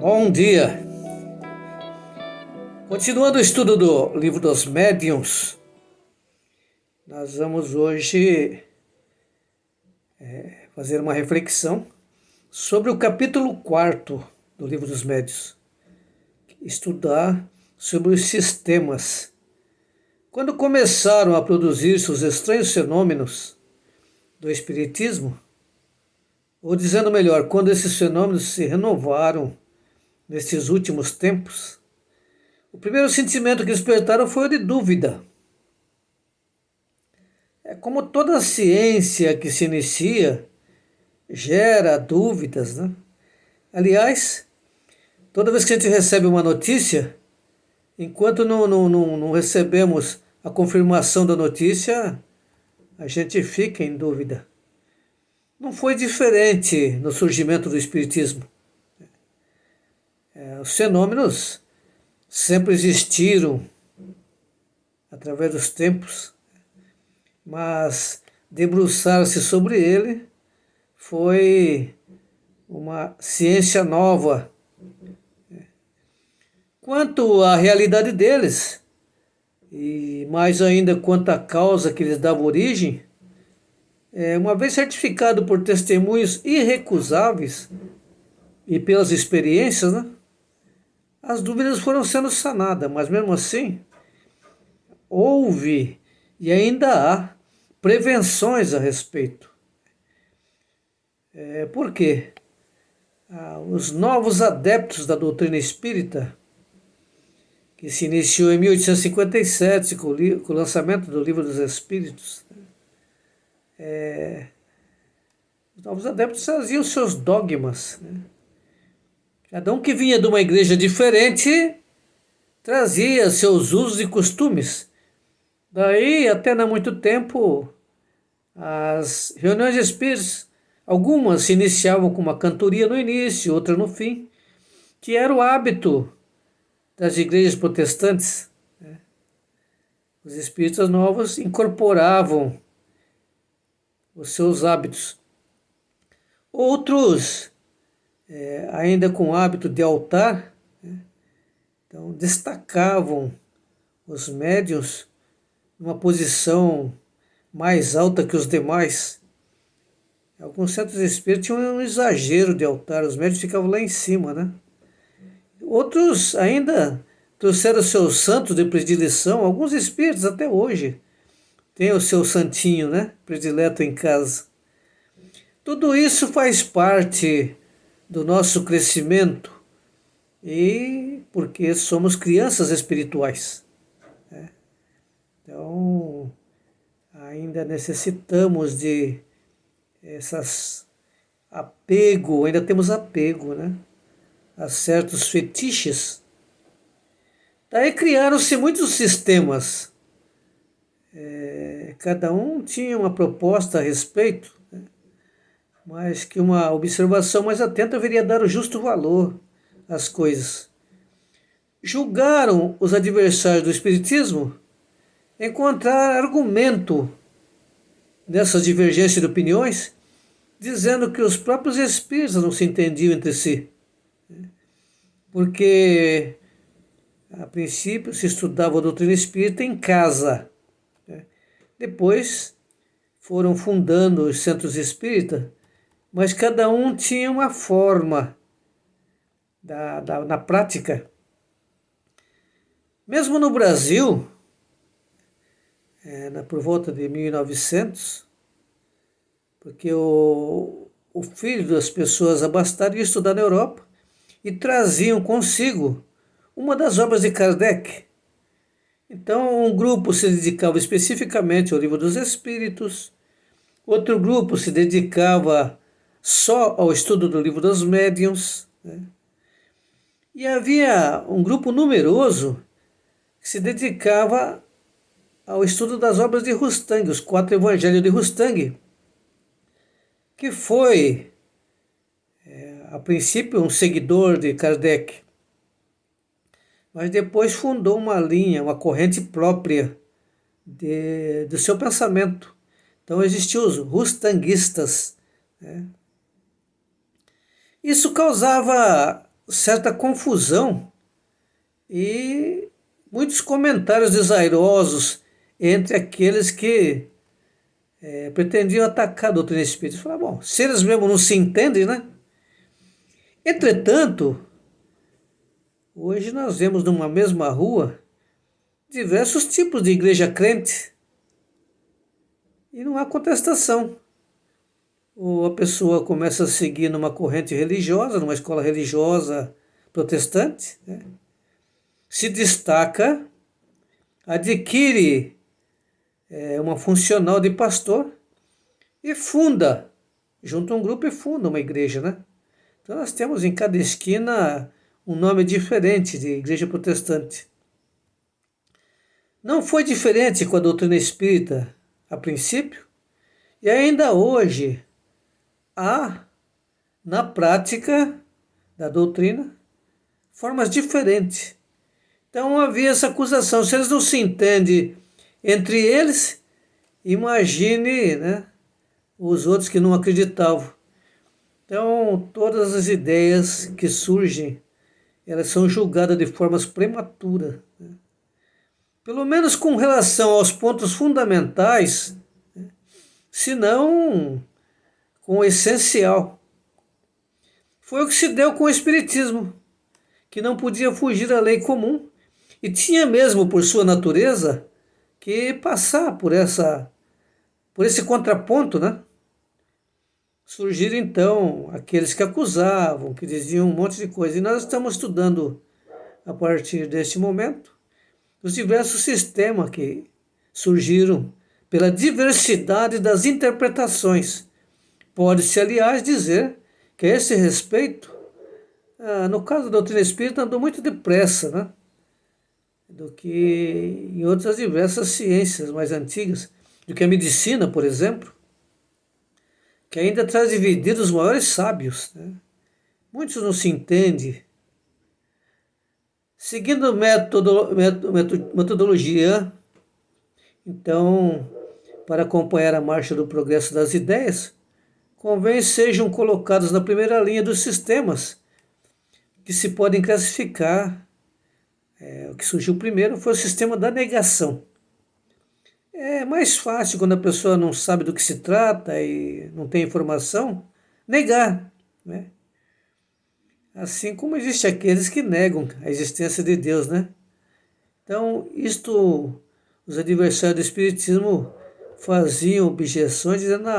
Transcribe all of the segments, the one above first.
Bom dia! Continuando o estudo do Livro dos Médiuns, nós vamos hoje fazer uma reflexão sobre o capítulo 4 do Livro dos Médiuns, estudar sobre os sistemas. Quando começaram a produzir-se os estranhos fenômenos do Espiritismo, ou dizendo melhor, quando esses fenômenos se renovaram nesses últimos tempos, o primeiro sentimento que despertaram foi o de dúvida. É como toda ciência que se inicia, gera dúvidas, né? Aliás, toda vez que a gente recebe uma notícia, enquanto não recebemos a confirmação da notícia, a gente fica em dúvida. Não foi diferente no surgimento do Espiritismo. Os fenômenos sempre existiram através dos tempos, mas debruçar-se sobre ele foi uma ciência nova. Quanto à realidade deles, e mais ainda quanto à causa que lhes dava origem, uma vez certificado por testemunhos irrecusáveis e pelas experiências, né, as dúvidas foram sendo sanadas, mas mesmo assim, houve e ainda há prevenções a respeito. Por quê? Os novos adeptos da doutrina espírita, que se iniciou em 1857 com o lançamento do Livro dos Espíritos, os novos adeptos traziam seus dogmas, né? Cada um que vinha de uma igreja diferente trazia seus usos e costumes. Daí, até não há muito tempo, as reuniões de espíritos, algumas se iniciavam com uma cantoria no início, outra no fim, que era o hábito das igrejas protestantes, né? Os espíritas novos incorporavam os seus hábitos. Outros, ainda com o hábito de altar, né? Então destacavam os médiuns numa posição mais alta que os demais. Alguns certos espíritos tinham um exagero de altar, os médiuns ficavam lá em cima, né? Outros ainda trouxeram seus santos de predileção, alguns espíritos até hoje têm o seu santinho, né, predileto em casa. Tudo isso faz parte do nosso crescimento e porque somos crianças espirituais, né? Então, ainda necessitamos de ainda temos apego, né, a certos fetiches. Daí criaram-se muitos sistemas. Cada um tinha uma proposta a respeito, né, mas que uma observação mais atenta viria a dar o justo valor às coisas. Julgaram os adversários do Espiritismo encontrar argumento nessa divergência de opiniões, dizendo que os próprios espíritos não se entendiam entre si, porque a princípio se estudava a doutrina espírita em casa, né? Depois foram fundando os centros espíritas, mas cada um tinha uma forma na prática. Mesmo no Brasil, por volta de 1900, porque o filho das pessoas abastadas ia estudar na Europa e traziam consigo uma das obras de Kardec. Então, um grupo se dedicava especificamente ao Livro dos Espíritos, outro grupo se dedicava só ao estudo do Livro dos Médiuns, né? E havia um grupo numeroso que se dedicava ao estudo das obras de Rustang, os 4 Evangelhos de Rustang, que foi, a princípio, um seguidor de Kardec, mas depois fundou uma linha, uma corrente própria do seu pensamento. Então existiam os rustanguistas, né? Isso causava certa confusão e muitos comentários desairosos entre aqueles que pretendiam atacar a doutrina espírita. Falaram, bom, se eles mesmo não se entendem, né? Entretanto, hoje nós vemos numa mesma rua diversos tipos de igreja crente e não há contestação. Ou a pessoa começa a seguir numa corrente religiosa, numa escola religiosa protestante, né? Se destaca, adquire uma funcional de pastor e funda, junta um grupo e funda uma igreja, né? Então nós temos em cada esquina um nome diferente de igreja protestante. Não foi diferente com a doutrina espírita a princípio, e ainda hoje há, na prática da doutrina, formas diferentes. Então havia essa acusação, se eles não se entendem entre eles, imagine, né, os outros que não acreditavam. Então todas as ideias que surgem, elas são julgadas de formas prematuras, né? Pelo menos com relação aos pontos fundamentais, né? Se não com o essencial. Foi o que se deu com o Espiritismo, que não podia fugir da lei comum e tinha mesmo por sua natureza que passar por esse contraponto, né? Surgiram então aqueles que acusavam, que diziam um monte de coisa. E nós estamos estudando, a partir deste momento, os diversos sistemas que surgiram pela diversidade das interpretações. Pode-se, aliás, dizer que a esse respeito, no caso da doutrina espírita, andou muito depressa, né? Do que em outras diversas ciências mais antigas, do que a medicina, por exemplo, que ainda traz divididos os maiores sábios, né? Muitos não se entendem. Seguindo metodologia, então, para acompanhar a marcha do progresso das ideias, convém sejam colocados na primeira linha dos sistemas que se podem classificar. O que surgiu primeiro foi o sistema da negação. É mais fácil quando a pessoa não sabe do que se trata e não tem informação, negar, né? Assim como existem aqueles que negam a existência de Deus, né? Então, os adversários do Espiritismo faziam objeções dizendo,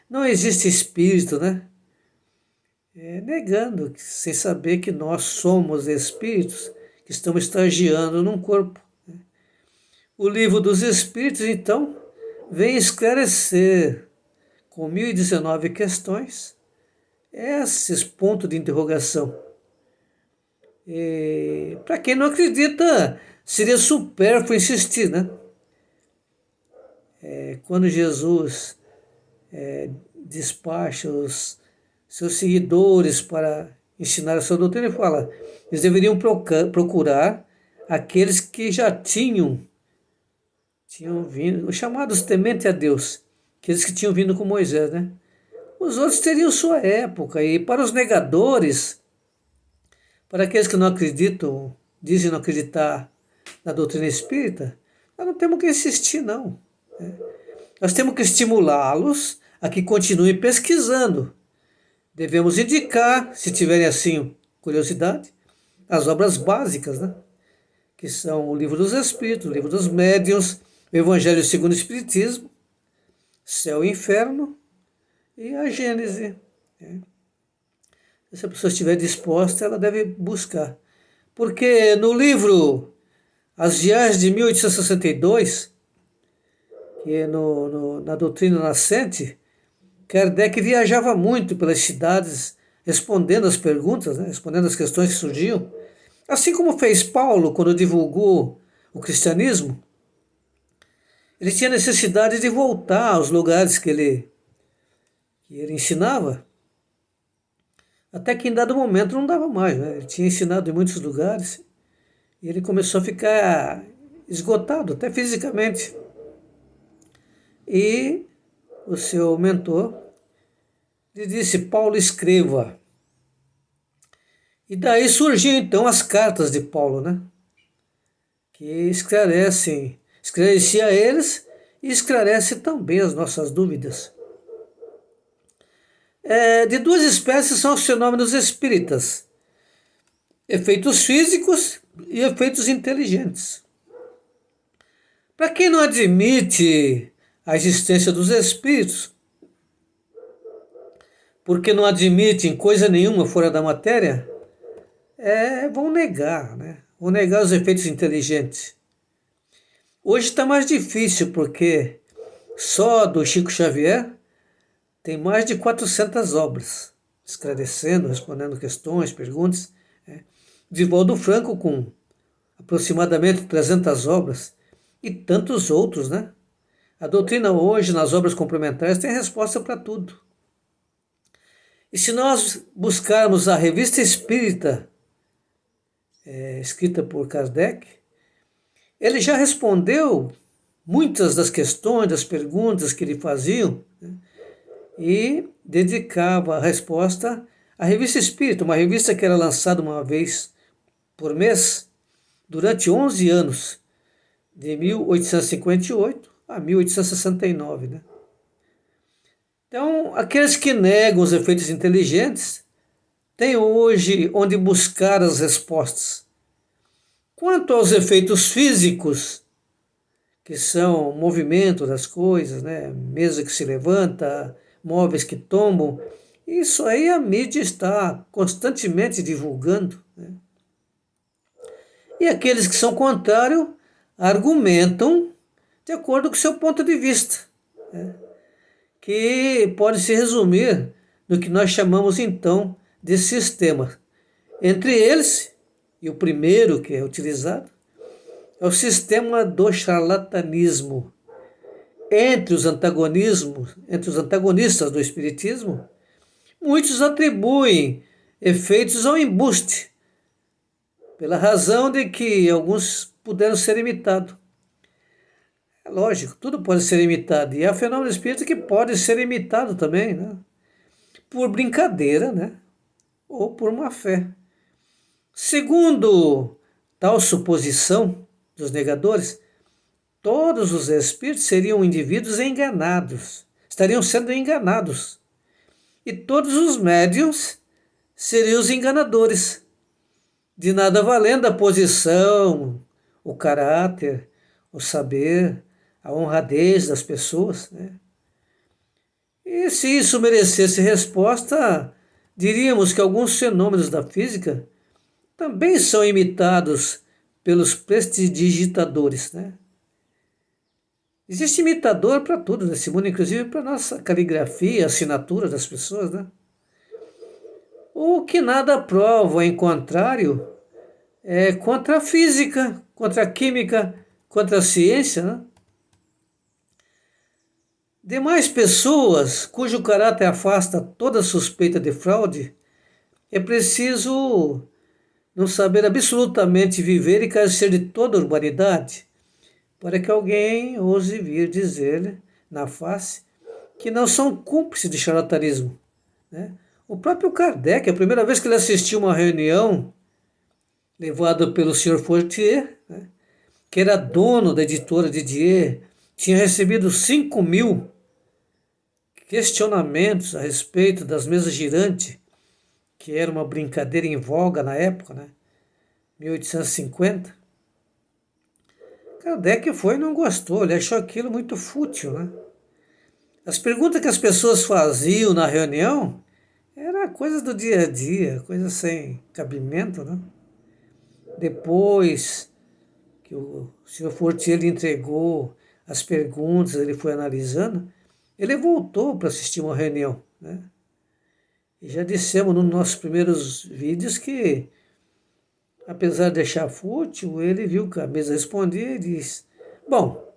não existe espírito, né? Negando, sem saber que nós somos espíritos que estamos estagiando num corpo. O Livro dos Espíritos, então, vem esclarecer, com 1019 questões, esses pontos de interrogação. Para quem não acredita, seria supérfluo insistir, né? Quando Jesus despacha os seus seguidores para ensinar a sua doutrina, ele fala, eles deveriam procurar aqueles que já tinham vindo, os chamados tementes a Deus, aqueles que tinham vindo com Moisés, né? Os outros teriam sua época, e para os negadores, para aqueles que não acreditam, dizem não acreditar na doutrina espírita, nós não temos que insistir, não, né? Nós temos que estimulá-los a que continuem pesquisando. Devemos indicar, se tiverem assim curiosidade, as obras básicas, né? Que são o Livro dos Espíritos, o Livro dos Médiuns, o Evangelho segundo o Espiritismo, Céu e Inferno e a Gênese, né? Se a pessoa estiver disposta, ela deve buscar. Porque no livro As Viagens de 1862, que é na doutrina nascente, Kardec viajava muito pelas cidades, respondendo as perguntas, né? Respondendo as questões que surgiam. Assim como fez Paulo quando divulgou o cristianismo, ele tinha necessidade de voltar aos lugares que ele ensinava, até que em dado momento não dava mais, né? Ele tinha ensinado em muitos lugares e ele começou a ficar esgotado, até fisicamente. E o seu mentor lhe disse, Paulo, escreva. E daí surgiam então as cartas de Paulo, né? Que esclarecia a eles e esclarece também as nossas dúvidas. De duas espécies são os fenômenos espíritas: efeitos físicos e efeitos inteligentes. Para quem não admite a existência dos espíritos, porque não admitem coisa nenhuma fora da matéria, vão negar, né? Vão negar os efeitos inteligentes. Hoje está mais difícil, porque só do Chico Xavier tem mais de 400 obras, esclarecendo, respondendo questões, perguntas. Divaldo Franco com aproximadamente 300 obras e tantos outros, né? A doutrina hoje, nas obras complementares, tem resposta para tudo. E se nós buscarmos a Revista Espírita, escrita por Kardec, ele já respondeu muitas das questões, das perguntas que lhe faziam, né? E dedicava a resposta à Revista Espírita, uma revista que era lançada uma vez por mês durante 11 anos, de 1858 a 1869. Né? Então, aqueles que negam os efeitos inteligentes têm hoje onde buscar as respostas. Quanto aos efeitos físicos, que são o movimento das coisas, né? Mesa que se levanta, móveis que tombam, isso aí a mídia está constantemente divulgando. Né? E aqueles que são contrários argumentam de acordo com o seu ponto de vista, né? Que pode se resumir no que nós chamamos então de sistema. Entre eles, e o primeiro que é utilizado, é o sistema do charlatanismo. Entre os antagonistas do Espiritismo, muitos atribuem efeitos ao embuste, pela razão de que alguns puderam ser imitados. É lógico, tudo pode ser imitado, e há fenômeno espírita que pode ser imitado também, né? Por brincadeira, né? Ou por má fé. Segundo tal suposição dos negadores, todos os espíritos seriam indivíduos enganados, estariam sendo enganados. E todos os médiuns seriam os enganadores, de nada valendo a posição, o caráter, o saber, a honradez das pessoas. Né? E se isso merecesse resposta, diríamos que alguns fenômenos da física também são imitados pelos prestidigitadores, né? Existe imitador para tudo nesse mundo, inclusive para a nossa caligrafia, assinatura das pessoas, né? O que nada prova, em contrário, é contra a física, contra a química, contra a ciência, né? Demais pessoas cujo caráter afasta toda suspeita de fraude, é preciso não saber absolutamente viver e carecer de toda urbanidade, para que alguém ouse vir dizer na face que não são cúmplices de charlatanismo. Né? O próprio Kardec, a primeira vez que ele assistiu uma reunião levada pelo Sr. Fortier, né, que era dono da editora Didier, tinha recebido 5.000 questionamentos a respeito das mesas girantes, que era uma brincadeira em voga na época, né, 1850. Kardec foi e não gostou, ele achou aquilo muito fútil, né? As perguntas que as pessoas faziam na reunião era coisa do dia a dia, coisa sem cabimento, né? Depois que o Sr. Fortier lhe entregou as perguntas, ele foi analisando, ele voltou para assistir uma reunião, né? E já dissemos nos nossos primeiros vídeos que, apesar de achar fútil, ele viu que a mesa respondia e disse: bom,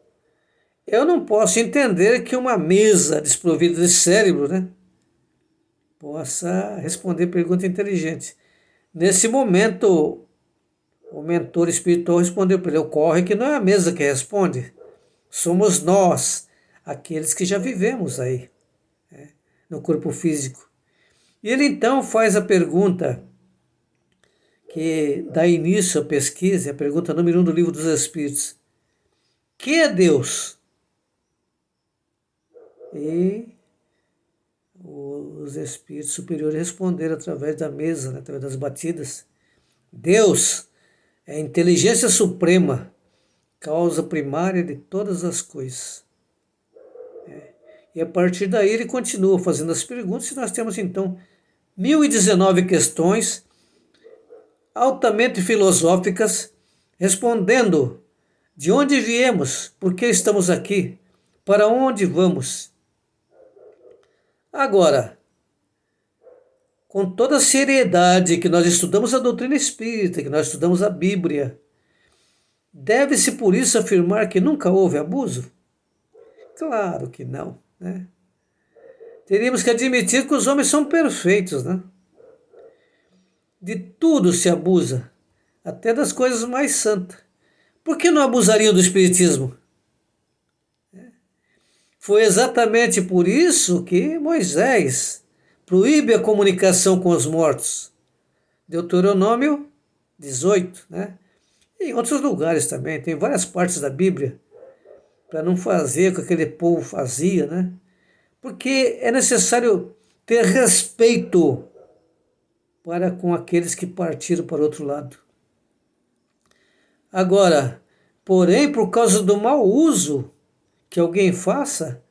eu não posso entender que uma mesa desprovida de cérebro, né, possa responder pergunta inteligente. Nesse momento, o mentor espiritual respondeu para ele: ocorre que não é a mesa que responde, somos nós, aqueles que já vivemos aí, né, no corpo físico. E ele então faz a pergunta: que dá início à pesquisa, a pergunta número 1 do Livro dos Espíritos. Que é Deus? E os espíritos superiores responderam através da mesa, né, através das batidas. Deus é a inteligência suprema, causa primária de todas as coisas. E a partir daí ele continua fazendo as perguntas e nós temos então 1019 questões altamente filosóficas, respondendo de onde viemos, por que estamos aqui, para onde vamos. Agora, com toda a seriedade que nós estudamos a doutrina espírita, que nós estudamos a Bíblia, deve-se por isso afirmar que nunca houve abuso? Claro que não, né? Teríamos que admitir que os homens são perfeitos, né? De tudo se abusa, até das coisas mais santas. Por que não abusariam do espiritismo? Foi exatamente por isso que Moisés proíbe a comunicação com os mortos. Deuteronômio 18, né? E em outros lugares também, tem várias partes da Bíblia para não fazer o que aquele povo fazia, né? Porque é necessário ter respeito para com aqueles que partiram para o outro lado. Agora, porém, por causa do mau uso que alguém faça,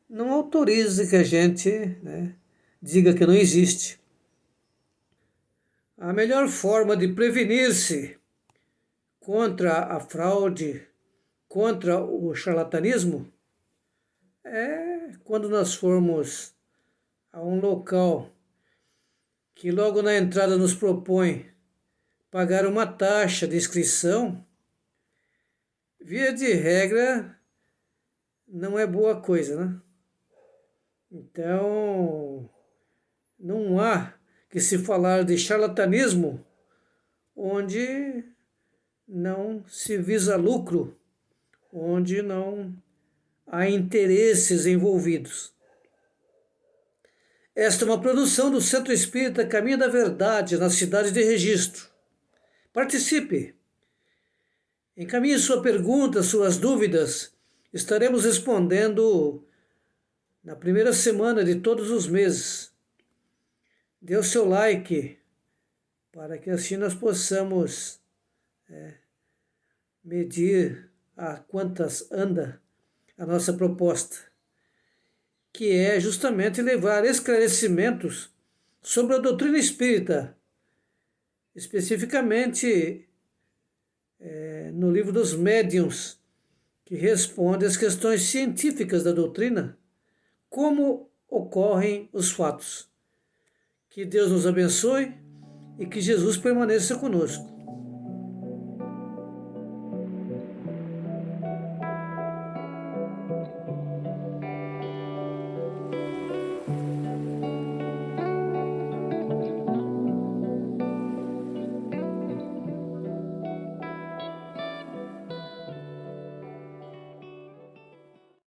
não autorize que a gente, né, diga que não existe. A melhor forma de prevenir-se contra a fraude, contra o charlatanismo, é quando nós formos a um local que logo na entrada nos propõe pagar uma taxa de inscrição, via de regra, não é boa coisa, né? Então, não há que se falar de charlatanismo onde não se visa lucro, onde não há interesses envolvidos. Esta é uma produção do Centro Espírita Caminho da Verdade, na cidade de Registro. Participe! Encaminhe sua pergunta, suas dúvidas. Estaremos respondendo na primeira semana de todos os meses. Dê o seu like para que assim nós possamos medir a quantas anda a nossa proposta, que é justamente levar esclarecimentos sobre a doutrina espírita, especificamente no livro dos Médiuns, que responde às questões científicas da doutrina, como ocorrem os fatos. Que Deus nos abençoe e que Jesus permaneça conosco.